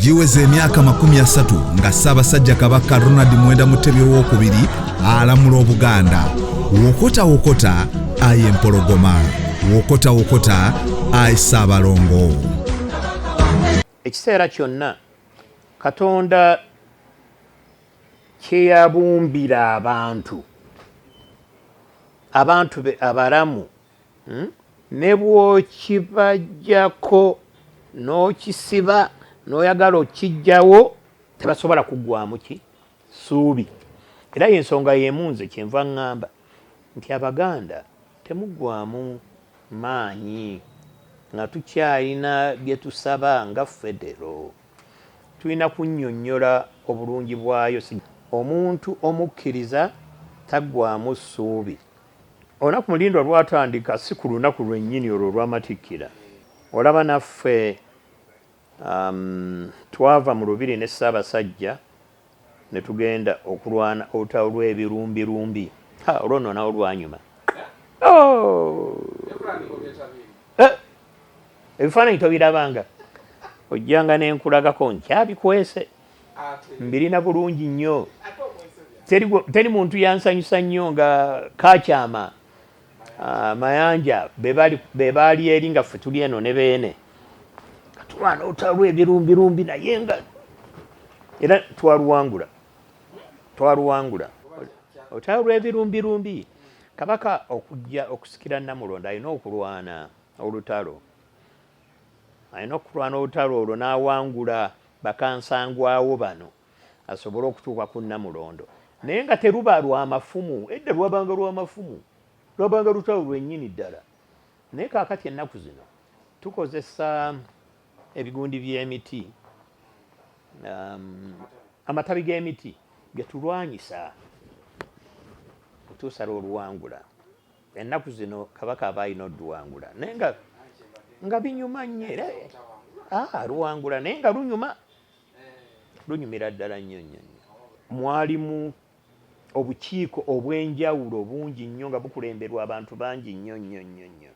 giweze emyaka 30 nga Ssaabasajja Kabaka Ronald Muwenda Mutebi II alamula Obuganda. Wokota aye empologoma, wokota aye Ssaabalongo. Ekiseera kyonna Katonda kyeyabumbira abantu be abalamu, ne bw'okibajjako n'okisiba n'oyagala okijjawo tebasobola kuggwamu ssuubi. Era y'ensonga y'emunze kyenva ŋŋamba nti Abaganda temuggwamu maanyi nga tukyalina bye tusaba nga federo. Tulina kunnyonnyola obulungi bwayo. Omuntu omukkiriza taggwamu ssuubi. Olunaku Mulindo lwatandika si ku lunaku lwennyini olwo olw'amatikkira. Olaba naffe twava mu lubiri ne Ssaabasajja ne tugenda okulwana olutalo lw'ebirumbi. Olwo nno nawo lwanyuma. Ebifaananyi tobirabanga, ojjanga n'enkulagako nkyabikwese, mbirina bulungi nnyo. Teri muntu yansanyusa nnyo nga Kakyama Mayanja be baali eri nga ffe tuli eno ne beene. Katulwana olutalo lw'ebirumbi naye nga era twaluwangula. Olutalo lw'ebirumbi Kabaka okujja okusikira Namulondo alina okulwana olutalo. Alina okulwana olutalo olwo n'awangula bakansangwawo bano asobole okutuuka ku Namulondo. Naye nga teruba lw'amafumu, edda lwabanga lw'amafumu, lwabanga lutalo lwennyini ddala. Naye kaakati ennaku zino tukozesa ebigundi by'emiti, amatabi g'emiti ge tulwanyisa kutuusa lw'oluwangula. Ennaku zino Kabaka aba alina odduwangula naye nga binyuma nnyo era luwangula naye nga lunyumira ddala nnyo. Mwalimu obukiiko obw'enjawulo bungi nnyo nga bukulemberwa abantu bangi nnyo.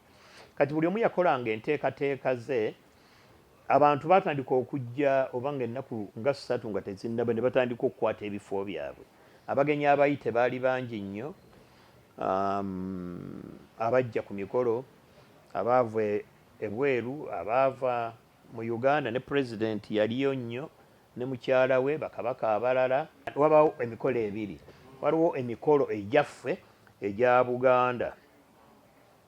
Kati buli omu yakolanga enteekateeka ze. Abantu batandika okujja obanga ennaku nga 3 nga tezinnaba ne batandika okukwata ebifo byabwe. Abagenyi abayite baali bangi nnyo, abajja ku mikolo, abaava ebweru, abaava mu Uganda, ne pulezidenti yaliyo nnyo ne mukyala we, bakabaka abalala. Wabaawo emikolo ebiri. Waliwo emikolo ebyaffe ebya Buganda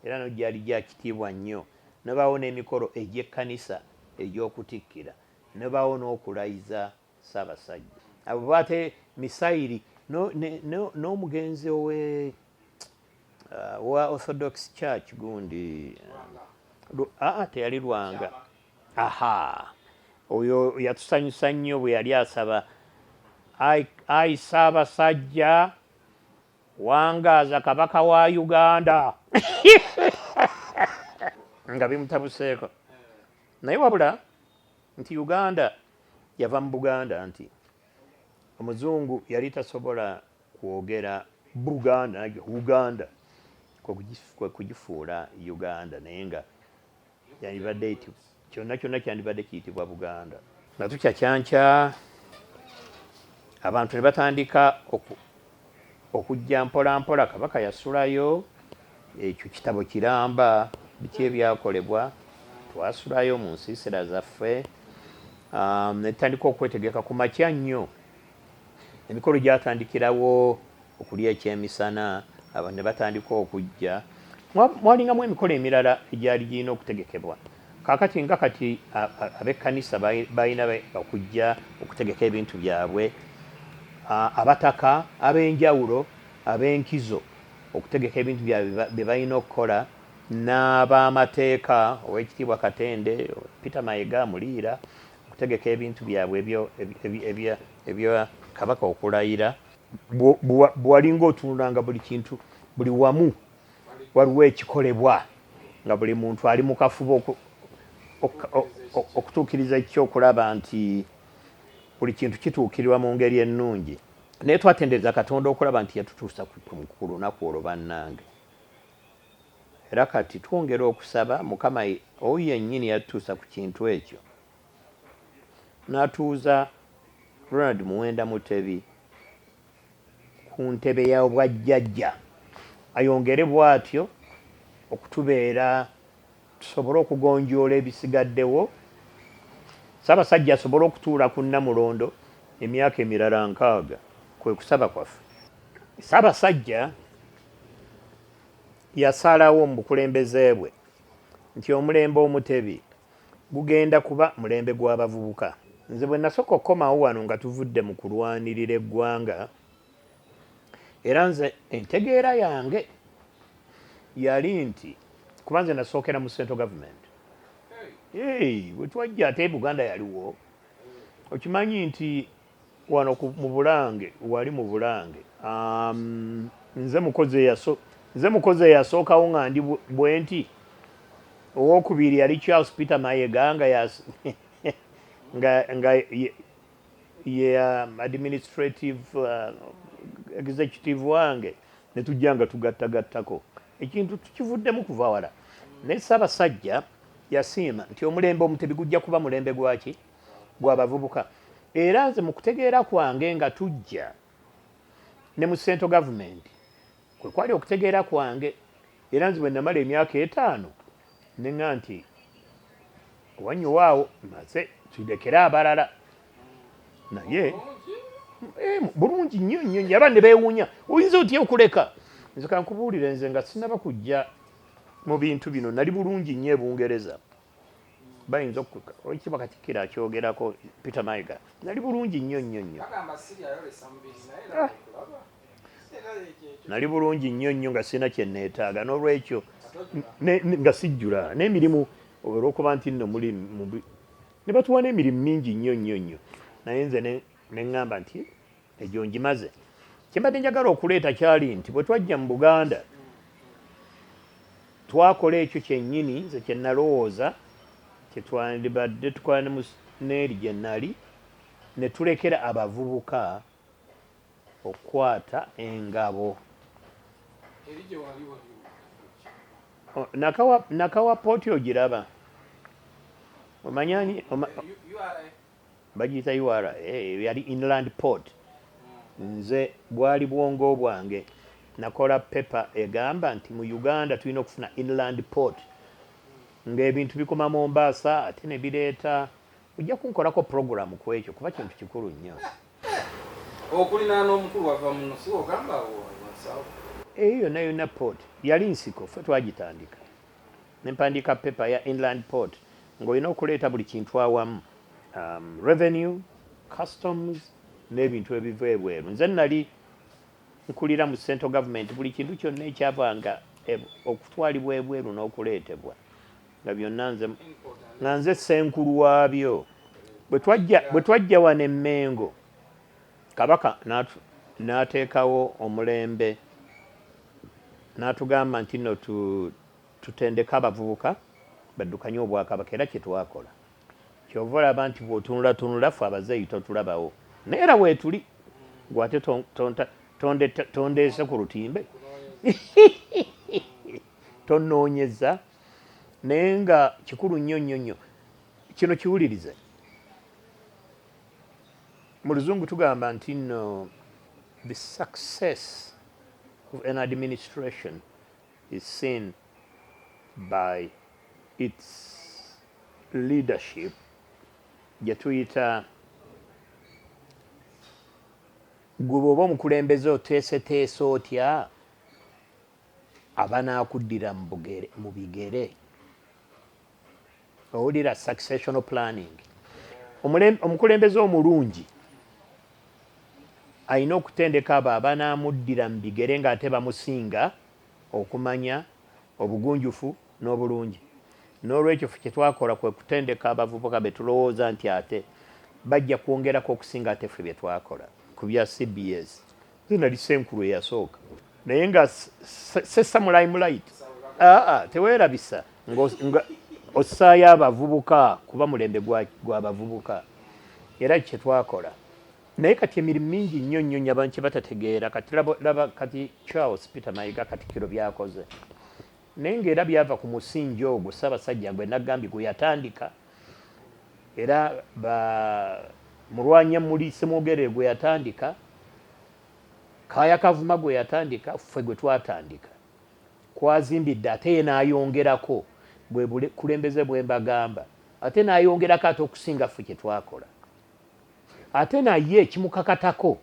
era no gyali gya kitiibwa nnyo. Nebaawo n'emikolo egy'ekkanisa egy'okutikkira, nebaawo n'okulayiza Ssaabasajja. Abo baate misayiri n'omugenzi wa Orthodox Church gundi teyali Lwanga. Oyo yatusanyusa nnyo bwe yali asaba, ai Ssaabasajja wangaaza Kabaka wa Uganda nga bimutabuseeko. Naye wabula nti Uganda yava mu Buganda, nti Omuzungu yali tasobola kwogera Buganda Uganda kwe kugifuula Uganda, naye nga yandibadde kyonna kyandibadde kiyitibwa Buganda. Nga tukyakyankya abantu ne batandika okujja mpola. Kabaka yasulayo ekyo kitabo kiramba biki ebyakolebwa, twasulayo mu nsiisira zaffe. Ne tutandika okwetegeka ku makya nnyo. Emikolo gyatandikirawo okulya ekyemisana, abantu ne batandika okujja. Mwalingamu emikolo emirala egyali girina okutegekebwa. Kaakati nga kati ab'ekkanisa balina okujja okutegeka ebintu byabwe, abataka ab'enjawulo, ab'enkizo okutegeka ebintu byabwe bye balina okukola, n'ab'amateeka Oweekitiibwa Katende, Peter Mayiga Muliira okutegeka ebintu byabwe ebya Kabaka okulayira. Bwalinga otunulanga buli kintu, buli wamu waliwo ekikolebwa nga buli muntu ali mu kafubo okutuukiriza ekyokulaba nti buli kintu kituukirirwa mu ngeri ennungi. Naye twatendereza Katonda okulaba nti yatutuusa ku lunaku olwo bannange. Era kati twongera okusaba Mukama oyo yennyini yatutuusa ku kintu ekyo. n'atuuza Ronald Muwenda Mutebi ku ntebe ya bwajjajja ayongere bw'atyo okutubeera tusobole okugonjoola ebisigaddewo Ssaabasajja asobole okutuula ku Nnamulondo emyaka emirala 6 kwe kusaba kwaffe. Ssaabasajja yasalawo mu bukulembeze bwe nti omulembe Omutebi gugenda kuba mulembe gw'abavubuka. Nze bwe nasooka okukomawo wano nga tuvudde mu kulwanirira eggwanga era nze entegeera yange yali nti kuba nze nasookera mu central government bwe twajja ate Buganda yaliwo okimanyi nti wano mu Bulange wali mu Bulange nze mukozi eyasookawo nga ndi bwe nti owookubiri yali Charles Peter Mayiga nga ye administrative executive wange ne tujja nga tugattagattako ekintu tukivuddemu kuva wala naye Ssaabasajja yasiima nti omulembe Omutebi gujja kuba mulembe gwaki gw'abavubuka era nze mu kutegeera kwange nga tujja ne mu central government kwe kwali okutegeera kwange era nze bwe namala emyaka 5 neŋŋa nti wanyuwaawo maze tulekere abalala naye bulungi nnyo aba ne beewuunya oyinza otya okuleka nze kankubuulire nze nga sinaba kujja mu bintu bino nali bulungi nnyo e Bungereza bayinza okiba Katikkiro akyogerako Peter Mayiga nali bulungi nnyo nali bulungi nnyo nga sirina kye neetaaga n'olwekyo nga sijjula n'emirimu olw'okuba nti nno muli ne batuwa n'emirimu mingi nnyo naye nze ne ŋŋamba nti egyo ngimaze. Kye mbadde njagala okuleeta kyali nti bwe twajja mu Buganda twakola ekyo kyennyini nze kye nalowooza kye twandibadde tukola n'eri gye nali ne tulekera abavubuka okukwata engabo. Nakawa pooti ogiraba omanyani bagiyita URA yali inland port. Nze bwali bwongo bwange nakola pepa egamba nti mu Uganda tulina okufuna inland port ng'ebintu bikoma Mombasa ate ne bireeta ojja kunkolako programu ku ekyo kuba kintu kikulu nnyo. Okulina n'omukulu wava muno si ogamba wasawo eyo yonna port yali nsiko ffe twagitandika ne mpandiika pepa ya inland port ng'olina okuleeta buli kintu awamu revenue customs n'ebintu ebiva ebweru. Nze nali nkulira mu central government buli kintu kyonna ekyavanga okutwalibwa ebweru n'okuleetebwa nga byonna nga nze ssenkulu waabyo. Bwe twajja wano e Mengo Kabaka n'ateekawo omulembe n'atugamba nti nno tutendeka abavubuka baddukanye obwakabaka era kye twakola. Kyova olaba nti bw'otunulatunula ffe abazeeyi totulabawo naye era weetuli gwate tondeese ku lutimbe tonoonyeza naye nga kikulu nnyo kino kiwulirize. Mu Luzungu tugamba nti nno the success of an administration is seen by its leadership gye tuyita gwe bw'oba omukulembeze oteeseteese otya abanaakuddira mu bigere. Owulira successional planning. Omukulembeze omulungi alina okutendeka abo abanaamuddira mu bigere ng'ate bamusinga okumanya obugunjufu n'obulungi. N'olwekyo ffe kye twakola kwe kutendeka abavubuka be tulowooza nti ate bajja kwongerako okusinga ate ffe bye twakola ku bya CBS. Nze nali ssenkulu eyasooka naye nga sesamulayimulayit teweerabisa ossaayo abavubuka kuba mulembe gw'abavubuka era kye twakola. Naye kati emirimu mingi nnyo abantu kye batategeera kati laba kati Charles Peter Mayiga Katikkiro byakoze naye ng'era byava ku musingi ogwo Ssaabasajja gwe nagambye gwe yatandika era mulwanya muli Semwogere gwe yatandika, Kaaya Kavuma gwe yatandika, ffe gwe twatandika kwazimbidde ate ye n'ayongerako bwe kulembeze bwe mbagamba, ate n'ayongerako ate okusinga ffe kye twakola, ate naye kimukakatako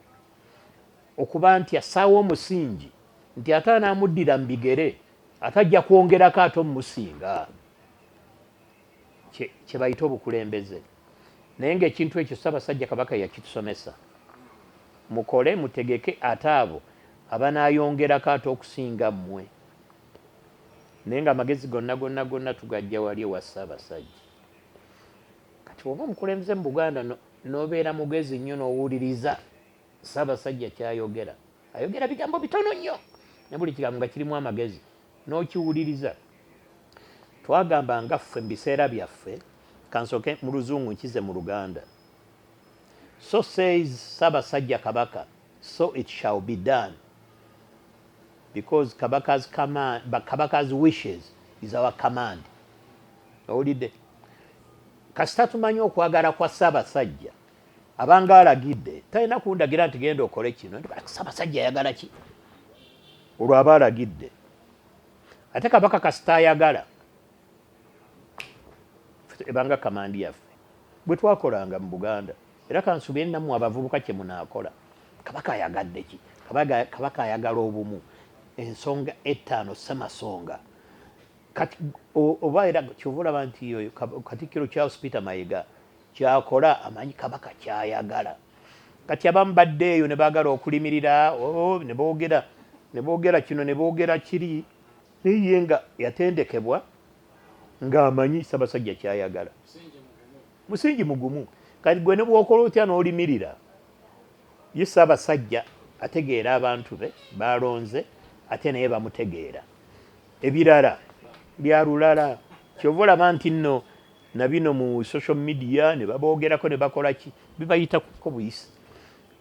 okuba nti assaawo omusingi nti ate anaamuddira mu bigere atajja kwongerako ate omumusinga, kye bayita obukulembeze. Naye ng'ekintu ekyo Ssaabasajja Kabaka yakitusomesa, mukole mutegeke ate abo abanaayongerako ate okusinga mmwe, naye nga amagezi gonna tugajja wali ewa Ssaabasajja. Kati oba omukulembeze mu Buganda n'obeera mugezi nnyo n'owuliriza Ssaabasajja kyayogera, ayogera bigambo bitono nnyo ne buli kigambo nga kirimu amagezi n'okiwuliriza. Twagamba nga ffe mu biseera byaffe, kansooke mu Luzungu nkize mu Luganda, so says Ssaabasajja Kabaka, so it shall be done, because Kabaka's wishes is our command. Owulidde? Kasita tumanyi okwagala kwa Ssaabasajja, abanga alagidde talina kundagira nti genda okole kino, Ssaabasajja ayagala ki? Olwo aba alagidde. Ate Kabaka kasita ayagala, ebanga kamandi yaffe bwe twakolanga mu Buganda, era kansuubire nammwe abavubuka kye munaakola. Kabaka ayagadde ki? Kabaka ayagala obumu, ensonga ettaano ssemasonga. Kati oba era kyova olaba nti oyo Katikkiro Charles Peter Mayiga kyakola amanyi Kabaka kyayagala. Kati abamu baddeeyo ne baagala okulimirira, ne boogera kino ne boogera kiri, naye nga yatendekebwa ng'amanyi Ssaabasajja kyayagala. Musingi mugumu. Kati gwe ne bw'okola otya n'olimirira, ye Ssaabasajja ategeera abantu be baalonze, ate naye bamutegeera. Ebirala bya lulala. Kyova olaba nti nno na bino mu social media ne baboogerako ne bakola ki, bibayitako buyisi.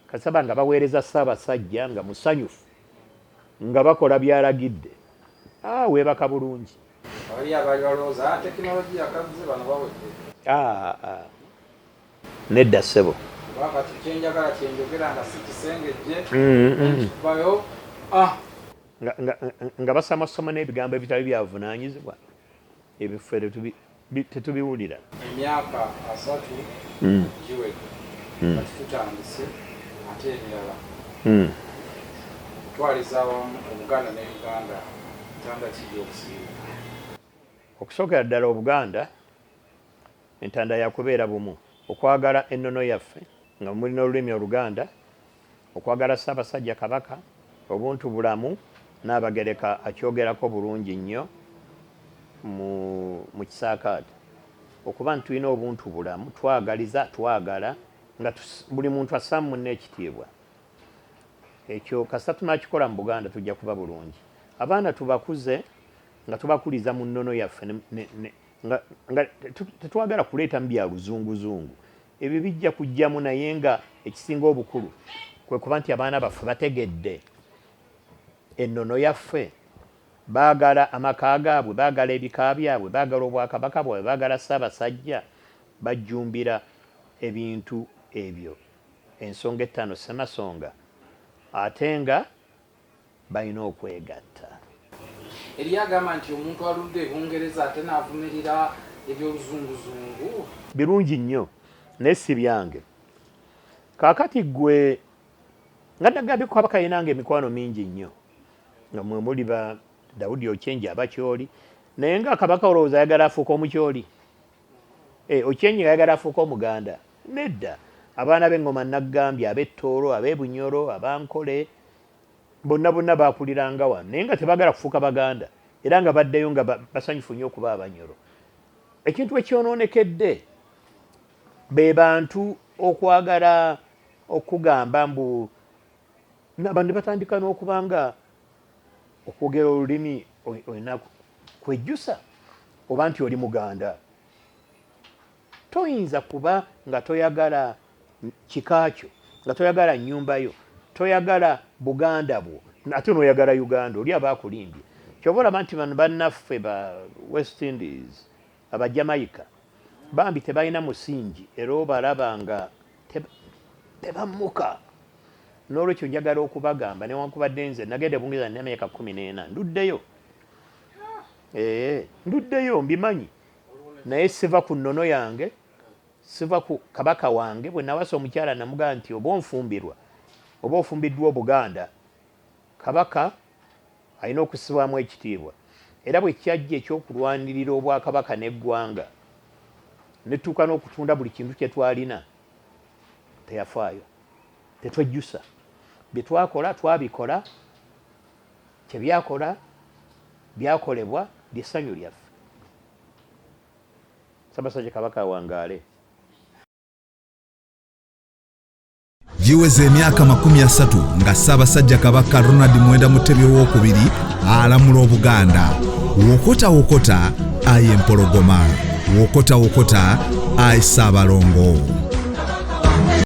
Kasaba nga baweereza Ssaabasajja nga musanyufu, nga bakola byalagidde, weebaka bulungi. Wali abaali balowooza tekinologiya yakaze bano bawedde. Nedda ssebo. Kati kyenjagala kyenjogera nga si kisengejje bayo nga basamasoma n'ebigambo ebitali byavunaanyizibwa, ebifere tetubiwulira. Emyaka 3 giwedde kati tutandise ate emirala kutwaliza awamu Obuganda ne Uganda, ntanda kijja okusiiba. Okusookera ddala Obuganda entanda yakubeera bumu, okwagala ennono yaffe nga mulina olulimi Oluganda, okwagala Ssaabasajja Kabaka, obuntu bulamu n'Abagereka akyogerako bulungi nnyo mu kisaakaate, okuba nti tulina obuntu bulamu, twagala nga buli muntu assa munne ekitiibwa. Ekyo kasita tunakikola mu Buganda tujja kuba bulungi. Abaana tubakuze nga tubakuliza mu nnono yaffe, nga tetwagala kuleeta mu bya luzunguzungu. Ebyo bijja kujjamu, naye nga ekisinga obukulu kwe kuba nti abaana baffe bategedde ennono yaffe, baagala amaka gaabwe, baagala ebika byabwe, baagala obwakabaka bwabwe, baagala Ssaabasajja, bajjumbira ebintu ebyo, ensonga ettaano ssemasonga, ate nga balina okwegatta. Eriyo agamba nti omuntu aludde e Bungereza ate n'avumirira ebyoluzunguzungu. Birungi nnyo naye si byange. Kaakati ggwe nga nagambye Kabaka yenanga emikwano mingi nnyo, nga mwe muli ba Daudi Ocyengi abakyoli, naye nga Kabaka olowooza ayagala afuuka omukyoli. Ocyengi ayagala afuuka Omuganda. Nedda. Abaana b'engoma Naggambye, ab'Ettoolo, ab'Ebunyoro, Abankole, bonna baakuliranga wano, naye nga tebaagala kufuuka Baganda, era nga baddeyo nga basanyufu nnyo okuba Abanyoro. Ekintu ekyonoonekedde be bantu okwagala okugamba mbu abantu batandika n'okuba nga okwogera olulimi olina kwejjusa oba nti oli Muganda. Toyinza kuba nga toyagala kikaakyo, nga toyagala nnyumba yo, toyagala Buganda bwo, ate n'oyagala Uganda, oli abaakulimbye. Kyova olaba nti bano bannaffe ba West Indies, aba Jamaica, bambi tebalina musingi era obalaba nga tebammuka. N'olwekyo njagala okubagamba newankubadde nze nagenda Bungereza nina emyaka 14 nduddeyo. Nduddeyo mbimanyi, naye siva ku nnono yange, siva ku kabaka wange. Bwe nawasa omukyala namugamba nti oba onfumbirwa oba ofumbiddwa Obuganda, kabaka alina okusibwamu ekitiibwa. Era bwe kyajja ekyokulwanirira obwakabaka n'eggwanga netuuka n'okutunda buli kintu kye twalina, teyafaayo, tetwejjusa. Bye twakola twabikola, kye byakola byakolebwa ly'essanyu lyaffe. Ssaabasajja Kabaka awangaale. Giweze emyaka 30 nga Ssaabasajja Kabaka Ronald Muwenda Mutebi II alamula Obuganda. Wokota wokota aye empologoma, wokota wokota aye Ssaabalongo.